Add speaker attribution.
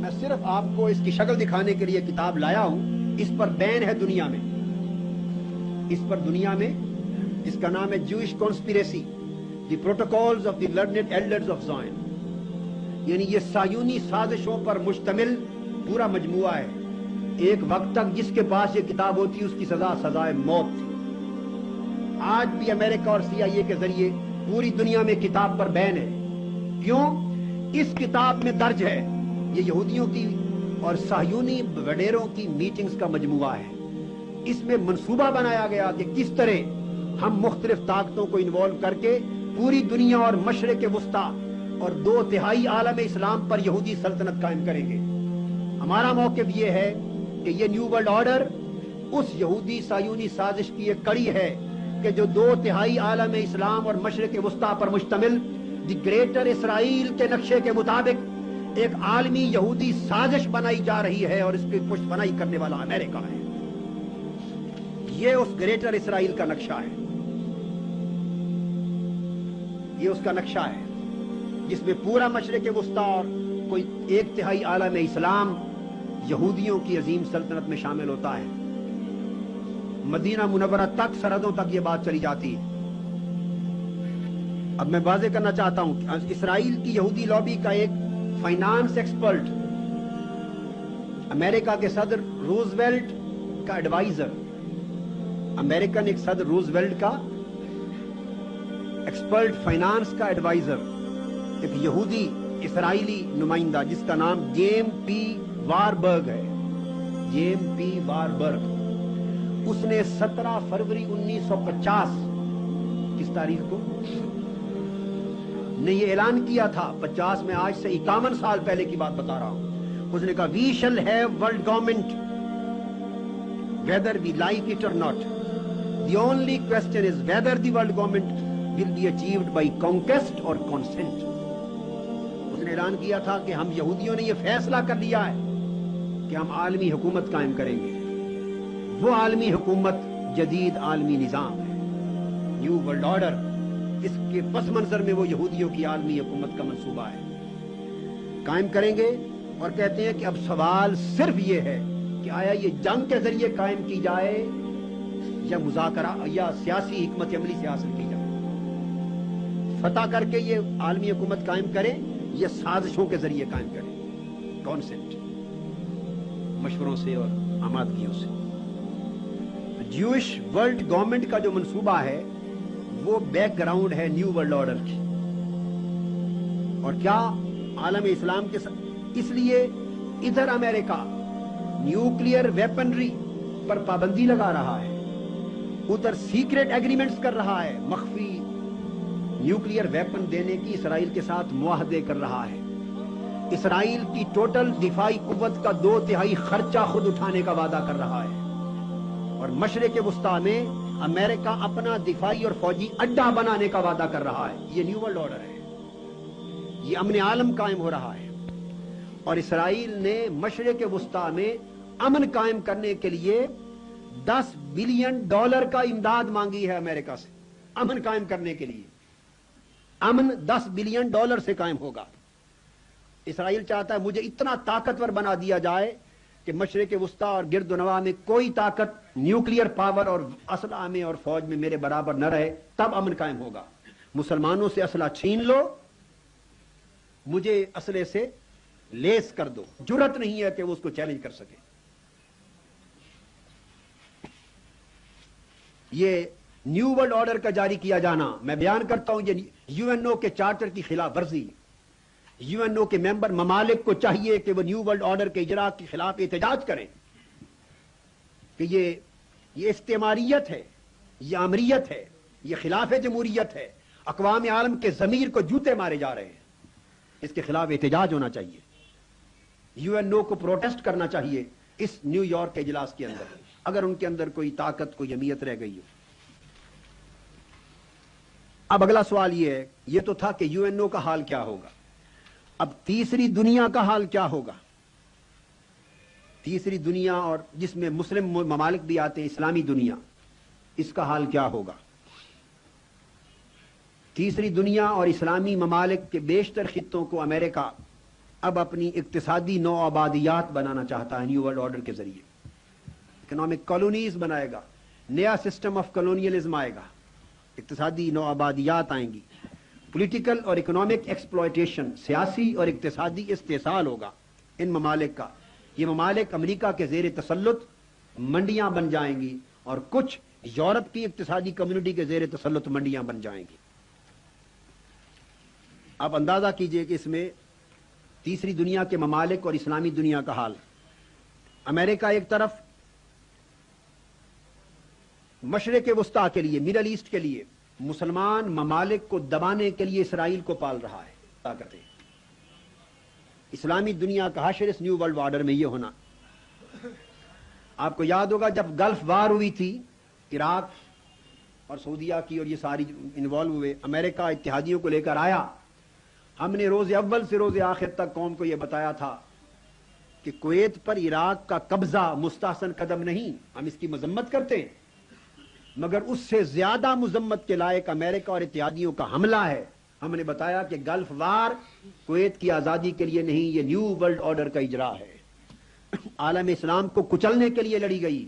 Speaker 1: میں صرف آپ کو اس کی شکل دکھانے کے لیے کتاب لایا ہوں. اس پر بین ہے دنیا میں, اس پر دنیا میں, جس کا نام ہے Jewish conspiracy, the protocols of the learned elders of Zion. یعنی یہ صہیونی سازشوں پر مشتمل پورا مجموعہ ہے. ایک وقت تک جس کے پاس یہ کتاب ہوتی اس کی سزا سزائے موت تھی. آج بھی امریکہ اور CIA کے ذریعے پوری دنیا میں کتاب پر بین ہے. کیوں؟ اس کتاب میں درج ہے یہ یہودیوں کی اور صہیونی وڈیروں کی میٹنگز کا مجموعہ ہے. اس میں منصوبہ بنایا گیا کہ کس طرح ہم مختلف طاقتوں کو انوالو کر کے پوری دنیا اور مشرق وسطیٰ اور 2/3 عالم اسلام پر یہودی سلطنت قائم کریں گے. ہمارا موقف یہ ہے کہ یہ نیو ورلڈ آرڈر اس یہودی صہیونی سازش کی ایک کڑی ہے کہ جو 2/3 عالم اسلام اور مشرق وسطیٰ پر مشتمل دی گریٹر اسرائیل کے نقشے کے مطابق ایک عالمی یہودی سازش بنائی جا رہی ہے, اور اس کی پشت بنائی کرنے والا امریکہ ہے. یہ اس گریٹر اسرائیل کا نقشہ ہے, یہ اس کا نقشہ ہے جس میں پورا مشرق وسطیٰ اور کوئی 1/3 عالم اسلام یہودیوں کی عظیم سلطنت میں شامل ہوتا ہے. مدینہ منورہ تک, سرحدوں تک یہ بات چلی جاتی ہے. اب میں واضح کرنا چاہتا ہوں کہ اسرائیل کی یہودی لابی کا ایک فائنانس ایکسپرٹ, امریکہ کے صدر روزویلٹ کا ایڈوائزر, امریکن ایک صدر روزویلٹ کا ایکسپرٹ فائنانس کا ایڈوائزر, ایک یہودی اسرائیلی نمائندہ جس کا نام جیم پی واربرگ ہے, جیم پی واربرگ. اس نے 17 فروری 1950 کس تاریخ کو نے یہ اعلان کیا تھا, 50 میں آج سے 51 سال پہلے کی بات بتا رہا ہوں. اس نے کہا وی شل have world government whether we like it or not. The only question is whether the world government will be achieved by conquest or consent. اس نے اعلان کیا تھا کہ ہم یہودیوں نے یہ فیصلہ کر لیا ہے کہ ہم عالمی حکومت قائم کریں گے. وہ عالمی حکومت جدید عالمی نظام ہے, نیو ورلڈ آرڈر. اس کے پس منظر میں وہ یہودیوں کی عالمی حکومت کا منصوبہ ہے, قائم کریں گے. اور کہتے ہیں کہ اب سوال صرف یہ ہے کہ آیا یہ جنگ کے ذریعے قائم کی جائے یا مذاکرہ یا سیاسی حکمت عملی سے حاصل کی جائے. فتح کر کے یہ عالمی حکومت قائم کریں یا سازشوں کے ذریعے قائم کریں, کانسنٹ, مشوروں سے اور آمادگیوں سے. جوئش ورلڈ گورنمنٹ کا جو منصوبہ ہے وہ بیک گراؤنڈ ہے نیو ورلڈ آرڈر کی. اور کیا عالم اسلام کے اس لیے ادھر امریکہ نیوکلیئر ویپنری پر پابندی لگا رہا ہے, ادھر سیکریٹ ایگریمنٹس کر رہا ہے, مخفی نیوکلیئر ویپن دینے کی اسرائیل کے ساتھ معاہدے کر رہا ہے. اسرائیل کی ٹوٹل دفاعی قوت کا 2/3 خرچہ خود اٹھانے کا وعدہ کر رہا ہے. اور مشرق وسطیٰ میں امریکہ اپنا دفاعی اور فوجی اڈا بنانے کا وعدہ کر رہا ہے. یہ نیو ورلڈ آرڈر ہے, یہ امن عالم قائم ہو رہا ہے. اور اسرائیل نے مشرق وسطیٰ میں امن قائم کرنے کے لیے $10 بلین کا امداد مانگی ہے امریکہ سے, امن قائم کرنے کے لیے. امن $10 بلین سے قائم ہوگا. اسرائیل چاہتا ہے مجھے اتنا طاقتور بنا دیا جائے کہ مشرق وسطیٰ اور گرد و نواح میں کوئی طاقت نیوکلیئر پاور اور اسلحہ میں اور فوج میں میرے برابر نہ رہے, تب امن قائم ہوگا. مسلمانوں سے اسلحہ چھین لو, مجھے اسلحے سے لیس کر دو, جرت نہیں ہے کہ وہ اس کو چیلنج کر سکے. یہ نیو ورلڈ آرڈر کا جاری کیا جانا, میں بیان کرتا ہوں, یہ UNO کے چارٹر کی خلاف ورزی. UNO کے ممبر ممالک کو چاہیے کہ وہ نیو ورلڈ آرڈر کے اجرا کے خلاف احتجاج کریں کہ یہ استعماریت ہے, یہ آمریت ہے, یہ خلاف جمہوریت ہے. اقوام عالم کے ضمیر کو جوتے مارے جا رہے ہیں, اس کے خلاف احتجاج ہونا چاہیے. UNO کو پروٹیسٹ کرنا چاہیے اس نیو یارک کے اجلاس کے اندر, اگر ان کے اندر کوئی طاقت, کوئی اہمیت رہ گئی ہو. اب اگلا سوال یہ ہے, یہ تو تھا کہ UNO کا حال کیا ہوگا. اب تیسری دنیا کا حال کیا ہوگا. تیسری دنیا, اور جس میں مسلم ممالک بھی آتے ہیں, اسلامی دنیا, اس کا حال کیا ہوگا. تیسری دنیا اور اسلامی ممالک کے بیشتر خطوں کو امریکہ اب اپنی اقتصادی نو آبادیات بنانا چاہتا ہے نیو ورلڈ آرڈر کے ذریعے. اکنامک کالونیز بنائے گا, نیا سسٹم آف کالونیلزم آئے گا, اقتصادی نو آبادیات آئیں گی, پولیٹیکل اور اکنامک ایکسپلائٹیشن, سیاسی اور اقتصادی استحصال ہوگا ان ممالک کا. یہ ممالک امریکہ کے زیر تسلط منڈیاں بن جائیں گی اور کچھ یورپ کی اقتصادی کمیونٹی کے زیر تسلط منڈیاں بن جائیں گی. آپ اندازہ کیجئے کہ اس میں تیسری دنیا کے ممالک اور اسلامی دنیا کا حال. امریکہ ایک طرف مشرق وسطیٰ کے لیے, مڈل ایسٹ کے لیے مسلمان ممالک کو دبانے کے لیے اسرائیل کو پال رہا ہے, طاقتیں. اسلامی دنیا کا حشر اس نیو ورلڈ آرڈر میں یہ ہونا. آپ کو یاد ہوگا جب گلف وار ہوئی تھی عراق اور سعودیہ کی, اور یہ ساری انوالو ہوئے, امریکہ اتحادیوں کو لے کر آیا. ہم نے روز اول سے روز آخر تک قوم کو یہ بتایا تھا کہ کویت پر عراق کا قبضہ مستحسن قدم نہیں, ہم اس کی مذمت کرتے ہیں, مگر اس سے زیادہ مذمت کے لائق امریکہ اور اتحادیوں کا حملہ ہے. ہم نے بتایا کہ گلف وار کویت کی آزادی کے لیے نہیں, یہ نیو ورلڈ آرڈر کا اجرا ہے. عالم اسلام کو کچلنے کے لیے لڑی گئی.